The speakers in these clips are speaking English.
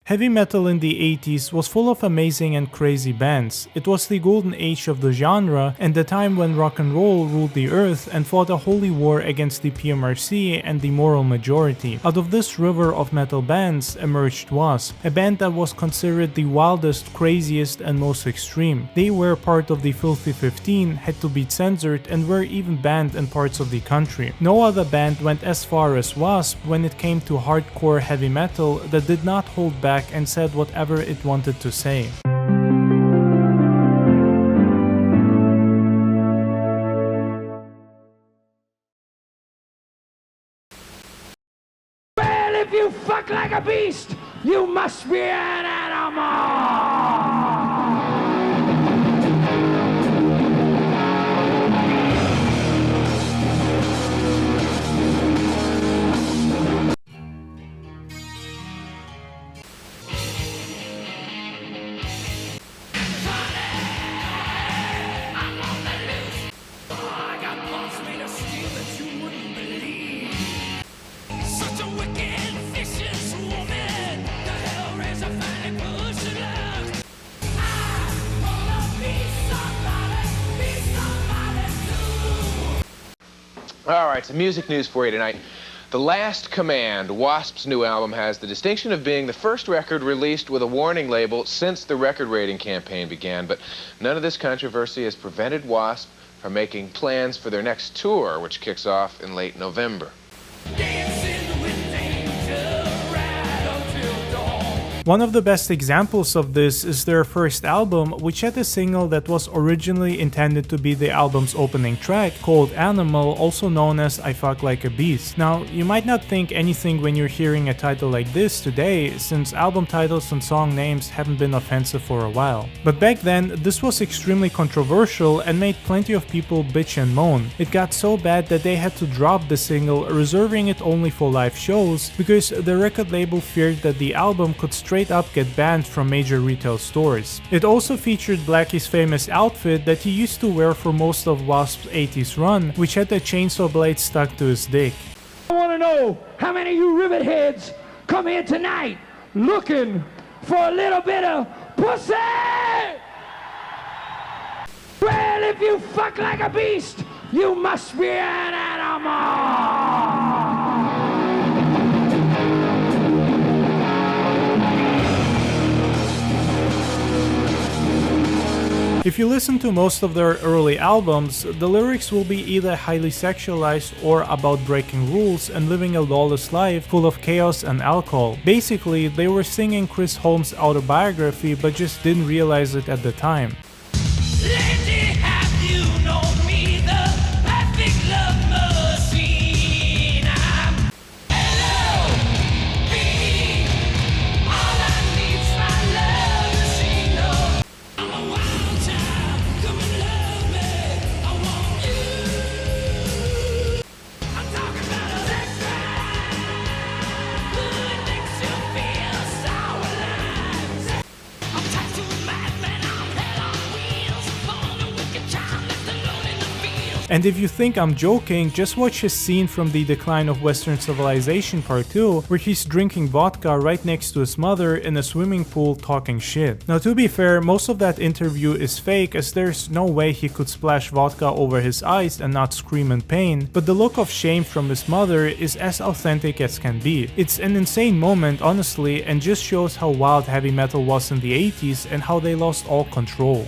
Heavy metal in the 80s was full of amazing and crazy bands. It was the golden age of the genre and the time when rock and roll ruled the earth and fought a holy war against the PMRC and the moral majority. Out of this river of metal bands emerged Wasp, a band that was considered the wildest, craziest, and most extreme. They were part of the Filthy 15, had to be censored, and were even banned in parts of the country. No other band went as far as Wasp when it came to hardcore heavy metal that did not hold back and said whatever it wanted to say. Well, if you fuck like a beast, you must be an animal! All right, some music news for you tonight. The Last Command, Wasp's new album, has the distinction of being the first record released with a warning label since the record rating campaign began, but none of this controversy has prevented Wasp from making plans for their next tour, which kicks off in late November. One of the best examples of this is their first album, which had a single that was originally intended to be the album's opening track, called Animal, also known as I Fuck Like a Beast. Now, you might not think anything when you're hearing a title like this today, since album titles and song names haven't been offensive for a while. But back then, this was extremely controversial and made plenty of people bitch and moan. It got so bad that they had to drop the single, reserving it only for live shows, because the record label feared that the album could straight up get banned from major retail stores. It also featured Blackie's famous outfit that he used to wear for most of Wasp's 80s run, which had a chainsaw blade stuck to his dick. I want to know how many of you rivet heads come here tonight looking for a little bit of pussy? Well, if you fuck like a beast, you must be an animal! If you listen to most of their early albums, the lyrics will be either highly sexualized or about breaking rules and living a lawless life full of chaos and alcohol. Basically, they were singing Chris Holmes' autobiography but just didn't realize it at the time. And if you think I'm joking, just watch his scene from The Decline of Western Civilization Part 2, where he's drinking vodka right next to his mother in a swimming pool talking shit. Now, to be fair, most of that interview is fake, as there's no way he could splash vodka over his eyes and not scream in pain, but the look of shame from his mother is as authentic as can be. It's an insane moment, honestly, and just shows how wild heavy metal was in the 80s and how they lost all control.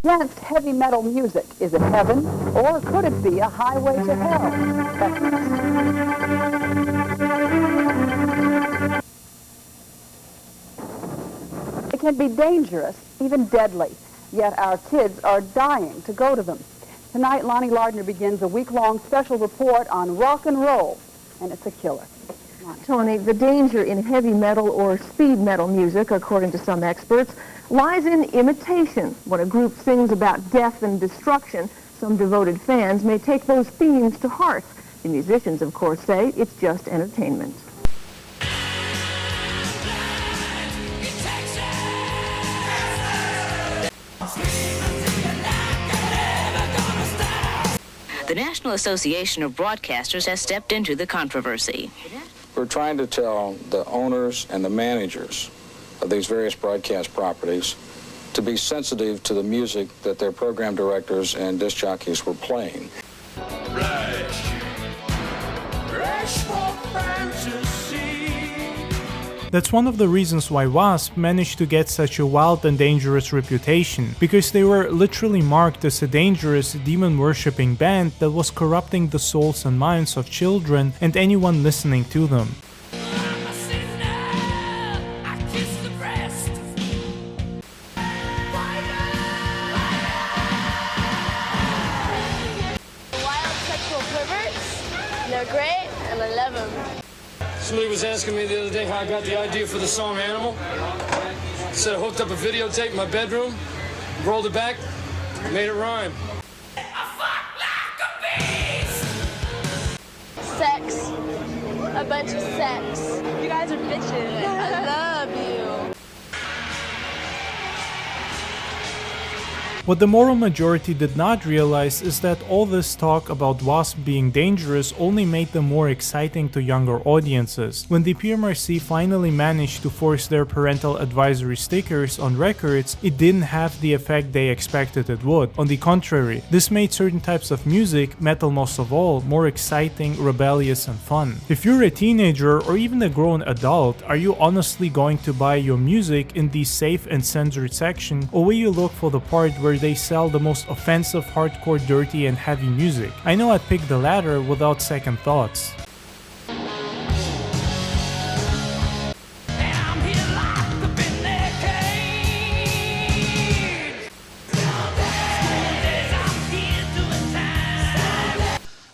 Against heavy metal music, is it heaven, or could it be a highway to hell? It can be dangerous, even deadly, yet our kids are dying to go to them. Tonight, Lonnie Lardner begins a week-long special report on rock and roll. and it's a killer. Tony, the danger in heavy metal or speed metal music, according to some experts, lies in imitation. When a group sings about death and destruction, some devoted fans may take those themes to heart. The musicians, of course, say it's just entertainment. The National Association of Broadcasters has stepped into the controversy. We're trying to tell the owners and the managers of these various broadcast properties to be sensitive to the music that their program directors and disc jockeys were playing. That's one of the reasons why Wasp managed to get such a wild and dangerous reputation, because they were literally marked as a dangerous, demon-worshipping band that was corrupting the souls and minds of children and anyone listening to them. Wild sexual perverts, they're great, and I love them. Somebody was asking me the other day how I got the idea for the song Animal. I said I hooked up a videotape in my bedroom, rolled it back, made it rhyme. Sex. A bunch of sex. You guys are bitches. I love you. What the moral majority did not realize is that all this talk about Wasp being dangerous only made them more exciting to younger audiences. When the PMRC finally managed to force their parental advisory stickers on records, it didn't have the effect they expected it would. On the contrary, this made certain types of music, metal most of all, more exciting, rebellious, and fun. If you're a teenager or even a grown adult, are you honestly going to buy your music in the safe and censored section, or will you look for the part where they sell the most offensive, hardcore, dirty, and heavy music? I know I'd pick the latter without second thoughts.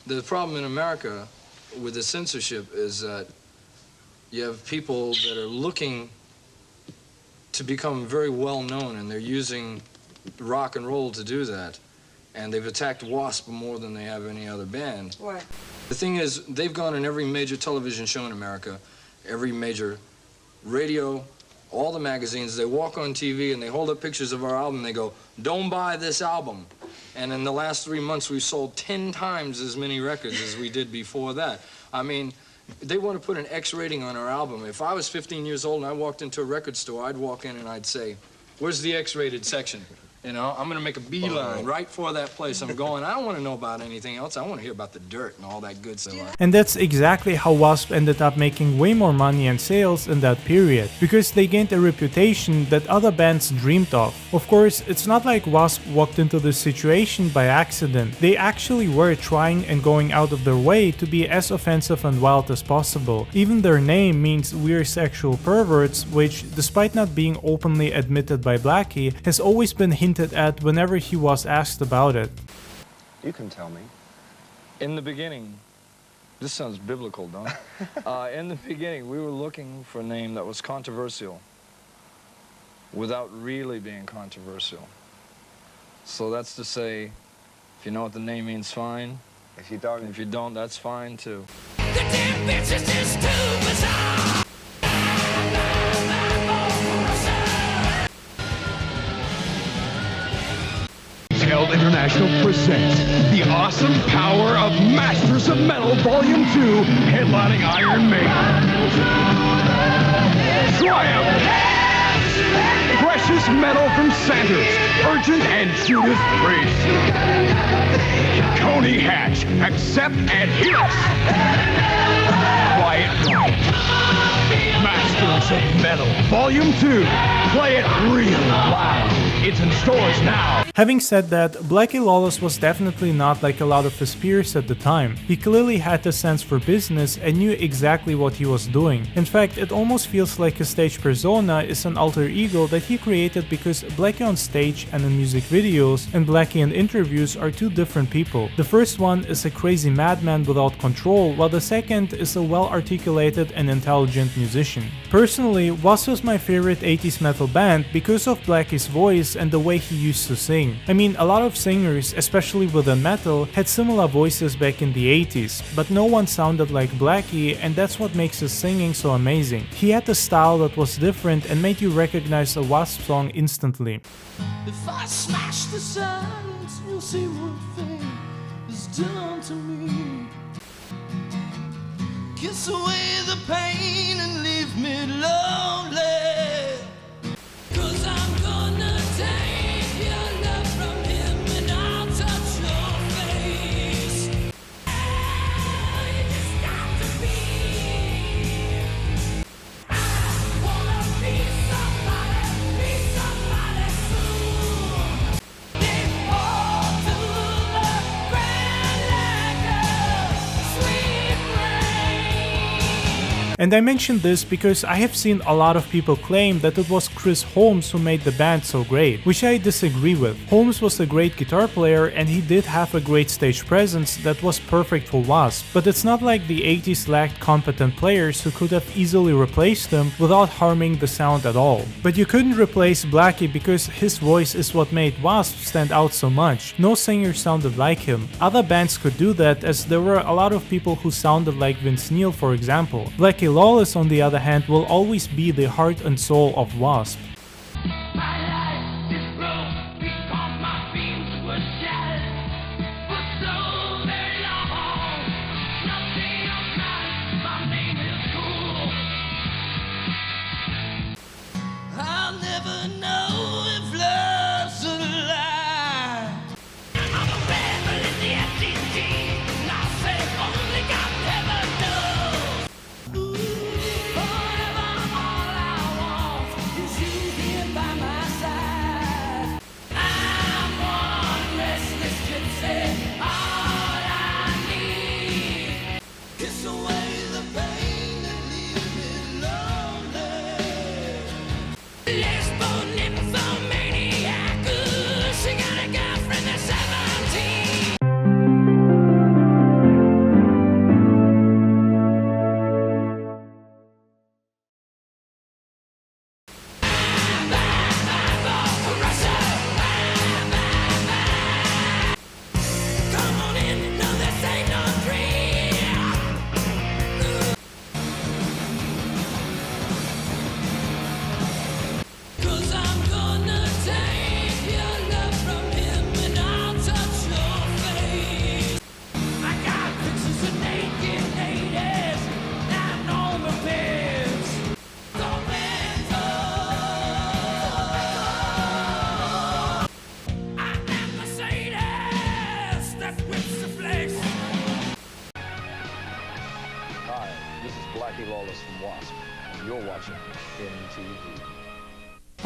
The problem in America with the censorship is that you have people that are looking to become very well known, and they're using rock and roll to do that, and they've attacked Wasp more than they have any other band. Why? The thing is, they've gone in every major television show in America, every major radio, all the magazines. They walk on TV and they hold up pictures of our album and they go, "Don't buy this album." And in the last 3 months, we've sold 10 times as many records as we did before that. I mean, they want to put an X rating on our album. If I was 15 years old and I walked into a record store, I'd walk in and I'd say, "Where's the X-rated section?" You know, I'm going to make a beeline right for that place I'm going. I don't want to know about anything else. I want to hear about the dirt and all that good stuff. And that's exactly how Wasp ended up making way more money and sales in that period, because they gained a reputation that other bands dreamed of. Of course, it's not like Wasp walked into this situation by accident. They actually were trying and going out of their way to be as offensive and wild as possible. Even their name means we're sexual perverts, which, despite not being openly admitted by Blackie, has always been hinted at whenever he was asked about it. You can tell me. In the beginning, this sounds biblical, don't it? In the beginning, we were looking for a name that was controversial without really being controversial. So that's to say, if you know what the name means, fine. If you don't, that's fine too. The damn bitch is just too bizarre. Held International presents the awesome power of Masters of Metal Volume 2, headlining Iron Maiden, Triumph, Precious Metal from Sanders, Urgent and Judas Priest, Coney Hatch, Accept and Hit, Quiet Riot, Masters of Metal Volume 2, play it real loud. It's in stores now. Having said that, Blackie Lawless was definitely not like a lot of his peers at the time. He clearly had a sense for business and knew exactly what he was doing. In fact, it almost feels like his stage persona is an alter ego that he created because Blackie on stage and in music videos and Blackie in interviews are two different people. The first one is a crazy madman without control, while the second is a well-articulated and intelligent musician. Personally, W.A.S.P was my favorite 80s metal band because of Blackie's voice and the way he used to sing. I mean, a lot of singers, especially within metal, had similar voices back in the 80s, but no one sounded like Blackie, and that's what makes his singing so amazing. He had a style that was different and made you recognize a W.A.S.P song instantly. If I smash the silence, you'll see what fate has done to me. Kiss away the pain and leave me lonely. 'Cause I'm gonna take your love from him and I'll touch your face. You just got to be. I wanna be somebody soon. They fall to the ground like a sweet rain. And I mentioned this because I have seen a lot of people claim that it was Chris Holmes who made the band so great, which I disagree with. Holmes was a great guitar player and he did have a great stage presence that was perfect for W.A.S.P, but it's not like the 80s lacked competent players who could have easily replaced them without harming the sound at all. But you couldn't replace Blackie because his voice is what made W.A.S.P stand out so much. No singer sounded like him. Other bands could do that, as there were a lot of people who sounded like Vince Neil, for example. Blackie Lawless, on the other hand, will always be the heart and soul of W.A.S.P. My life is broke because my dreams were shattered for so very long. Nothing else matters, my name is cool. I'll never know if love's a lie. I'm a rebel in the FTG, and I say only God ever knows. Forever all I want is you here by my side. I'm one restless gypsy, all I need. Kiss away the pain and leave me lonely. Lesbo nymphomaniac, she got a girlfriend that's 17. Come on in, no, this ain't no dream. 'Cause I'm gonna take your love from him and I'll touch your face. I got pictures of naked ladies and on the beds. I am the sadist that whips the flesh. Hi, this is Blackie Lawless from W.A.S.P, and you're watching MTV.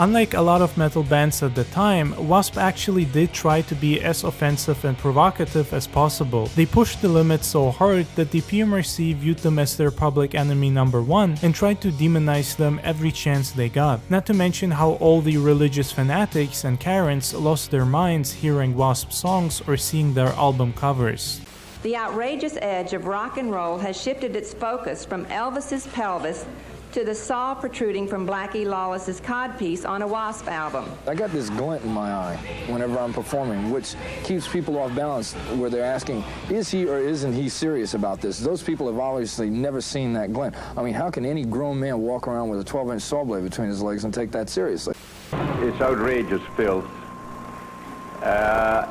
Unlike a lot of metal bands at the time, W.A.S.P actually did try to be as offensive and provocative as possible. They pushed the limits so hard that the PMRC viewed them as their public enemy #1 and tried to demonize them every chance they got. Not to mention how all the religious fanatics and Karens lost their minds hearing W.A.S.P songs or seeing their album covers. The outrageous edge of rock and roll has shifted its focus from Elvis's pelvis to the saw protruding from Blackie Lawless's codpiece on a W.A.S.P album. I got this glint in my eye whenever I'm performing, which keeps people off balance where they're asking, is he or isn't he serious about this? Those people have obviously never seen that glint. I mean, how can any grown man walk around with a 12-inch saw blade between his legs and take that seriously? It's outrageous filth.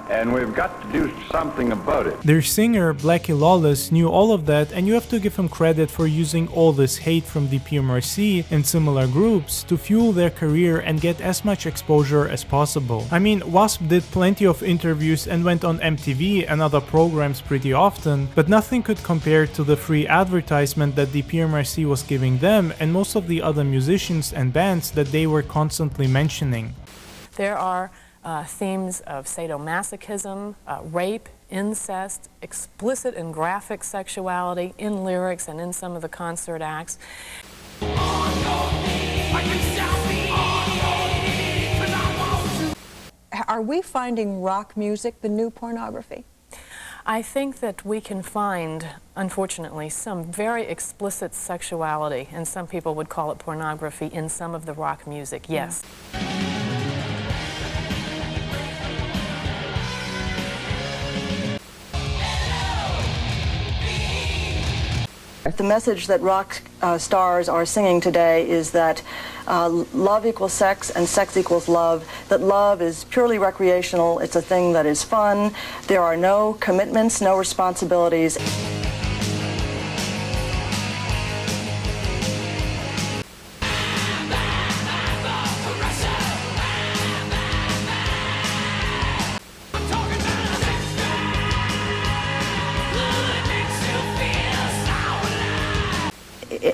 And we've got to do something about it. Their singer, Blackie Lawless, knew all of that, and you have to give him credit for using all this hate from the PMRC and similar groups to fuel their career and get as much exposure as possible. I mean, W.A.S.P did plenty of interviews and went on MTV and other programs pretty often, but nothing could compare to the free advertisement that the PMRC was giving them and most of the other musicians and bands that they were constantly mentioning. There are themes of sadomasochism, rape, incest, explicit and graphic sexuality in lyrics and in some of the concert acts. Are we finding rock music the new pornography? I think that we can find, unfortunately, some very explicit sexuality, and some people would call it pornography, in some of the rock music, yes. The message that rock stars are singing today is that love equals sex and sex equals love, that love is purely recreational, it's a thing that is fun, there are no commitments, no responsibilities.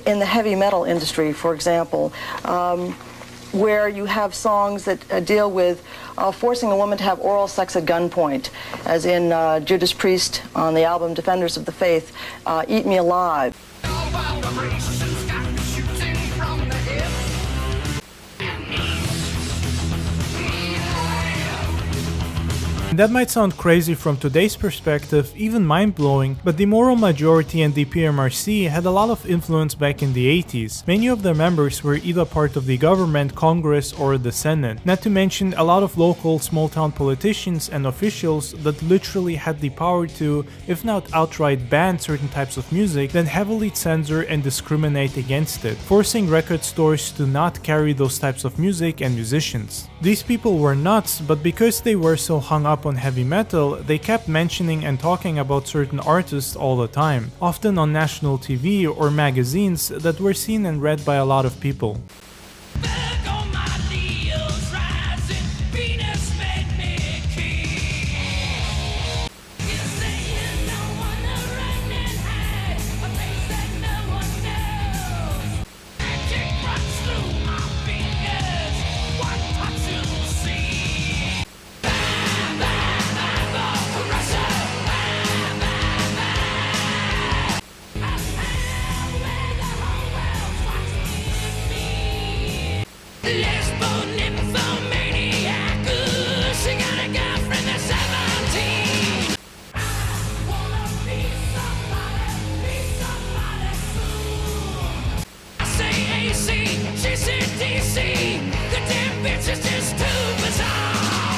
In the heavy metal industry, for example, where you have songs that deal with forcing a woman to have oral sex at gunpoint, as in Judas Priest on the album Defenders of the Faith, Eat Me Alive. That might sound crazy from today's perspective, even mind-blowing, but the moral majority and the PMRC had a lot of influence back in the 80s. Many of their members were either part of the government, Congress, or the Senate. Not to mention a lot of local small-town politicians and officials that literally had the power to, if not outright ban certain types of music, then heavily censor and discriminate against it, forcing record stores to not carry those types of music and musicians. These people were nuts, but because they were so hung up on heavy metal, they kept mentioning and talking about certain artists all the time, often on national TV or magazines that were seen and read by a lot of people. Let's